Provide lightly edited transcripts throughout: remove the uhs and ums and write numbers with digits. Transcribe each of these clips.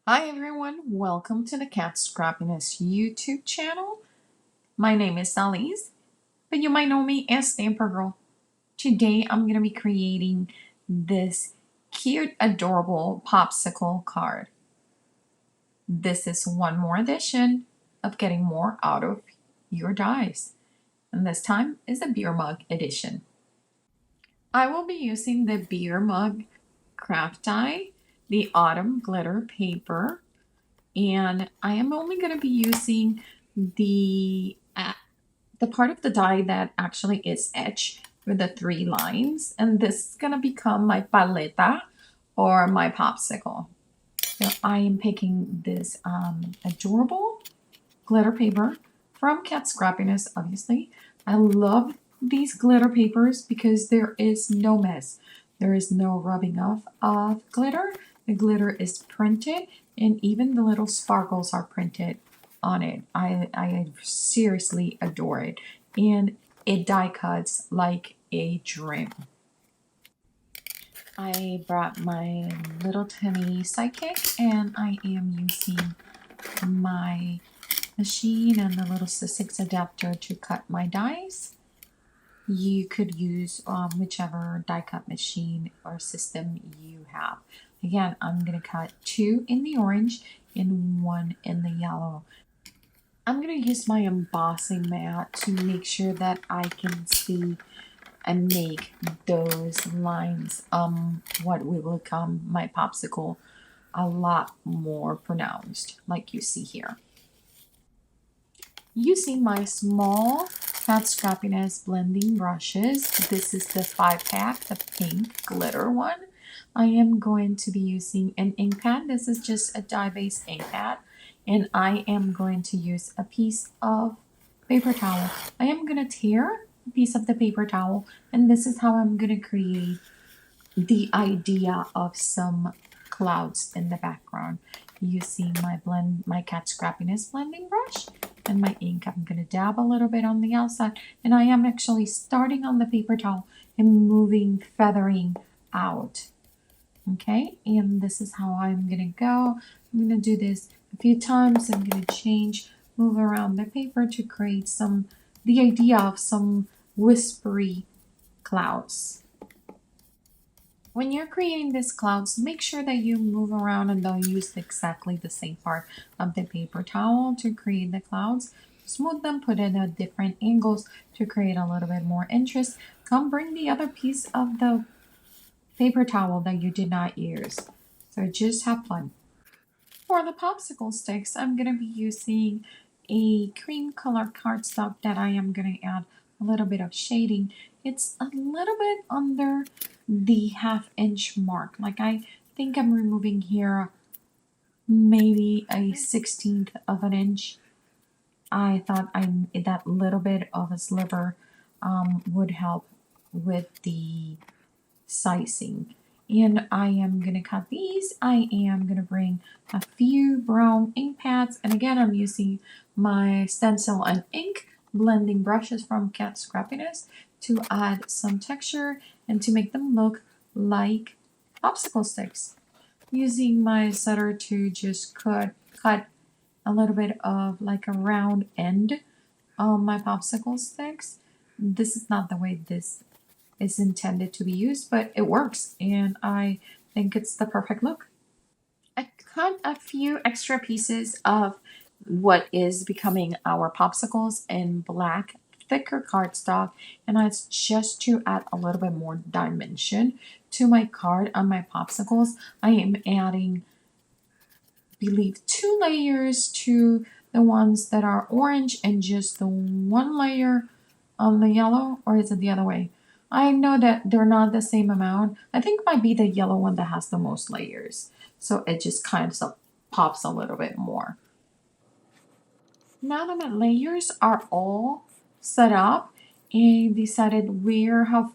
Hi everyone, welcome to the Cat Scrappiness YouTube channel. My name is Dalis, but you might know me as Stamper Girl. Today I'm going to be creating this cute, adorable popsicle card. This is one more edition of getting more out of your dies, and this time is the beer mug edition. I will be using the beer mug craft die, the autumn glitter paper, and I am only going to be using the part of the die that actually is etched with the 3 lines, and this is going to become my paleta or my popsicle. So I am picking this adorable glitter paper from Cat Scrappiness, obviously. I love these glitter papers because there is no mess. There is no rubbing off of glitter. The glitter is printed, and even the little sparkles are printed on it. I seriously adore it. And it die cuts like a dream. I brought my little tiny sidekick, and I am using my machine and the little 6 adapter to cut my dies. You could use whichever die cut machine or system you have. Again, I'm going to cut 2 in the orange and 1 in the yellow. I'm going to use my embossing mat to make sure that I can see and make those lines, what will become my popsicle, a lot more pronounced, like you see here. Using my small Cat Scrappiness blending brushes, this is the 5-pack, the pink glitter one. I am going to be using an ink pad. This is just a dye-based ink pad, and I am going to use a piece of paper towel. I am going to tear a piece of the paper towel, and this is how I'm going to create the idea of some clouds in the background. Using my Cat Scrappiness blending brush and my ink, I'm going to dab a little bit on the outside, and I am actually starting on the paper towel and moving, feathering out. Okay, and this is how I'm going to go. I'm going to do this a few times. I'm going to change, move around the paper to create the idea of some whispery clouds. When you're creating these clouds, make sure that you move around and don't use exactly the same part of the paper towel to create the clouds. Smooth them, put it at different angles to create a little bit more interest. Come bring the other piece of the paper towel that you did not use. So just have fun. For the popsicle sticks, I'm going to be using a cream color cardstock that I am going to add a little bit of shading. It's a little bit under the 1/2 inch mark. Like, I think I'm removing here maybe a 1/16 of an inch. I thought that little bit of a sliver would help with the sizing. And I am going to cut these. I am going to bring a few brown ink pads. And again, I'm using my stencil and ink blending brushes from Cat Scrappiness to add some texture and to make them look like popsicle sticks. Using my setter to just cut a little bit of like a round end on my popsicle sticks. This is not the way this is intended to be used, but it works, and I think it's the perfect look. I cut a few extra pieces of what is becoming our popsicles in black, thicker cardstock, and that's just to add a little bit more dimension to my card on my popsicles. I am adding, I believe, 2 layers to the ones that are orange and just the 1 layer on the yellow, or is it the other way? I know that they're not the same amount. I think it might be the yellow one that has the most layers. So it just kind of pops a little bit more. Now that my layers are all set up and decided how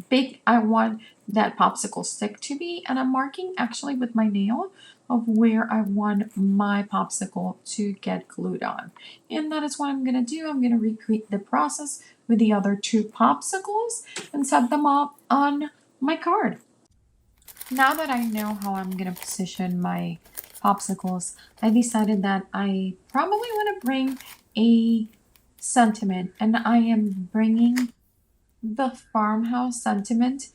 big I want that popsicle stick to be, and I'm marking actually with my nail of where I want my popsicle to get glued on. And that is what I'm going to do. I'm going to recreate the process with the other 2 popsicles and set them up on my card. Now that I know how I'm going to position my popsicles, I decided that I probably want to bring a sentiment, and I am bringing the farmhouse sentiment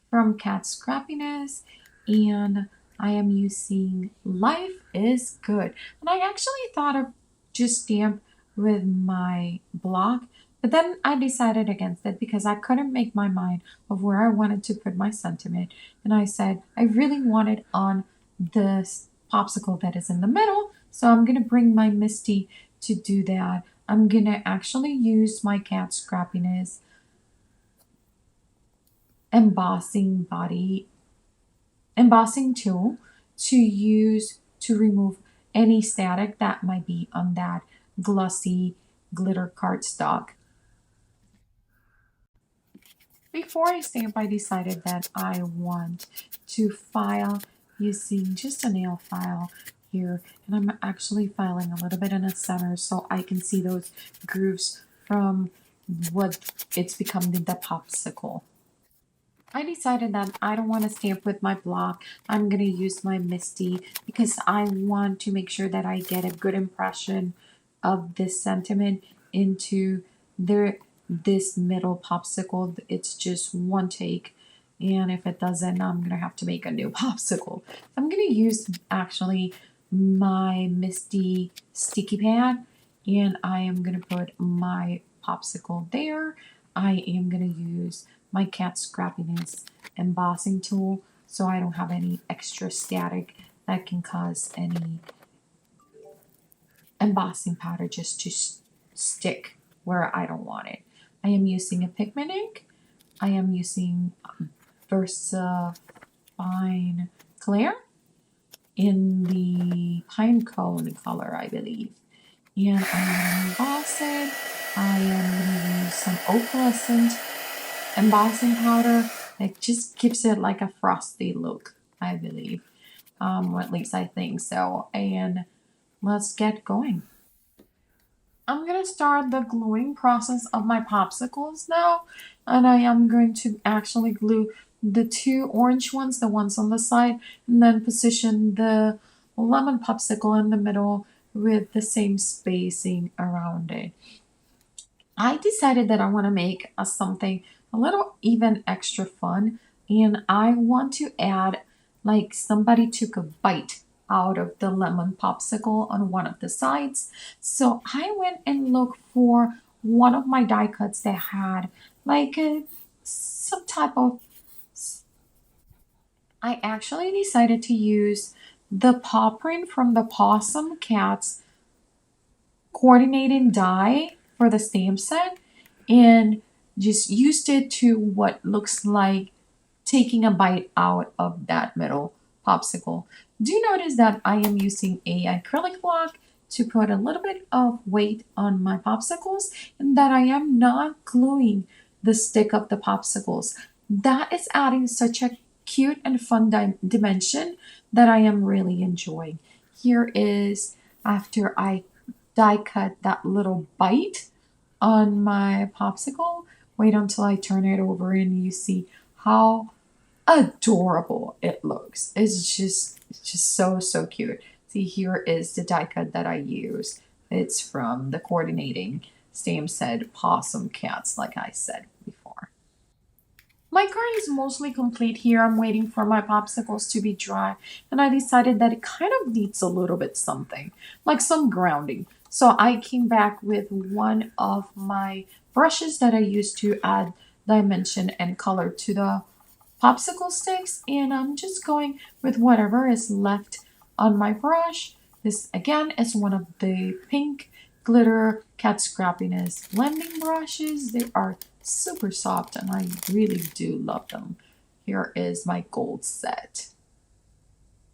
from Cat Scrappiness, and I am using Life is Good. And I actually thought of just stamp with my block, but then I decided against it because I couldn't make my mind of where I wanted to put my sentiment. And I said I really wanted on this popsicle that is in the middle, so I'm gonna bring my Misty to do that. I'm gonna actually use my Cat Scrappiness embossing body embossing tool to use to remove any static that might be on that glossy glitter cardstock. Before I stamp, I decided that I want to file using just a nail file here, and I'm actually filing a little bit in the center so I can see those grooves from what it's becoming the popsicle. I decided that I don't want to stamp with my block. I'm going to use my Misty because I want to make sure that I get a good impression of this sentiment into this middle popsicle. It's just one take, and if it doesn't, I'm going to have to make a new popsicle. I'm going to use actually my Misty sticky pad, and I am going to put my popsicle there. I am going to use my Cat Scrappiness embossing tool so I don't have any extra static that can cause any embossing powder just to stick where I don't want it. I am using a pigment ink. I am using Versa Fine Clear in the pine cone color, I believe. And I'm going to emboss it. I am going to use some opalescent embossing powder. It just gives it like a frosty look, I believe. Or at least I think so. And let's get going. I'm going to start the gluing process of my popsicles now. And I am going to actually glue the two orange ones, the ones on the side, and then position the lemon popsicle in the middle with the same spacing around it. I decided that I want to make something a little even extra fun, and I want to add like somebody took a bite out of the lemon popsicle on one of the sides. So I went and looked for one of my die cuts that had like some type of. I actually decided to use the paw print from the Possum Cats coordinating die for the stamp set and just used it to what looks like taking a bite out of that middle popsicle. Do notice that I am using a acrylic block to put a little bit of weight on my popsicles and that I am not gluing the stick of the popsicles. That is adding such a cute and fun dimension that I am really enjoying. Here is after I die cut that little bite on my popsicle. Wait until I turn it over and you see how adorable it looks. It's just so cute. See, here is the die cut that I use. It's from the coordinating stamp set Possum Cats, like I said before. My card is mostly complete here. I'm waiting for my popsicles to be dry, and I decided that it kind of needs a little bit something, like some grounding. So I came back with one of my brushes that I used to add dimension and color to the popsicle sticks, and I'm just going with whatever is left on my brush. This again is one of the pink glitter Cat Scrappiness blending brushes. They are super soft and I really do love them. Here is my gold set.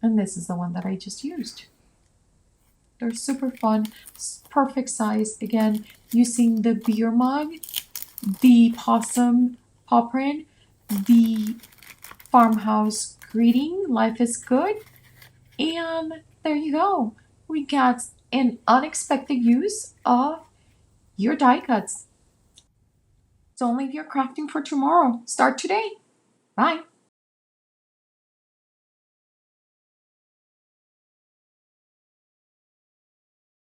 And this is the one that I just used. They're super fun, perfect size. Again, using the beer mug, the possum paw print, the farmhouse greeting, life is good. And there you go. We got an unexpected use of your die cuts. Don't leave your crafting for tomorrow. Start today. Bye.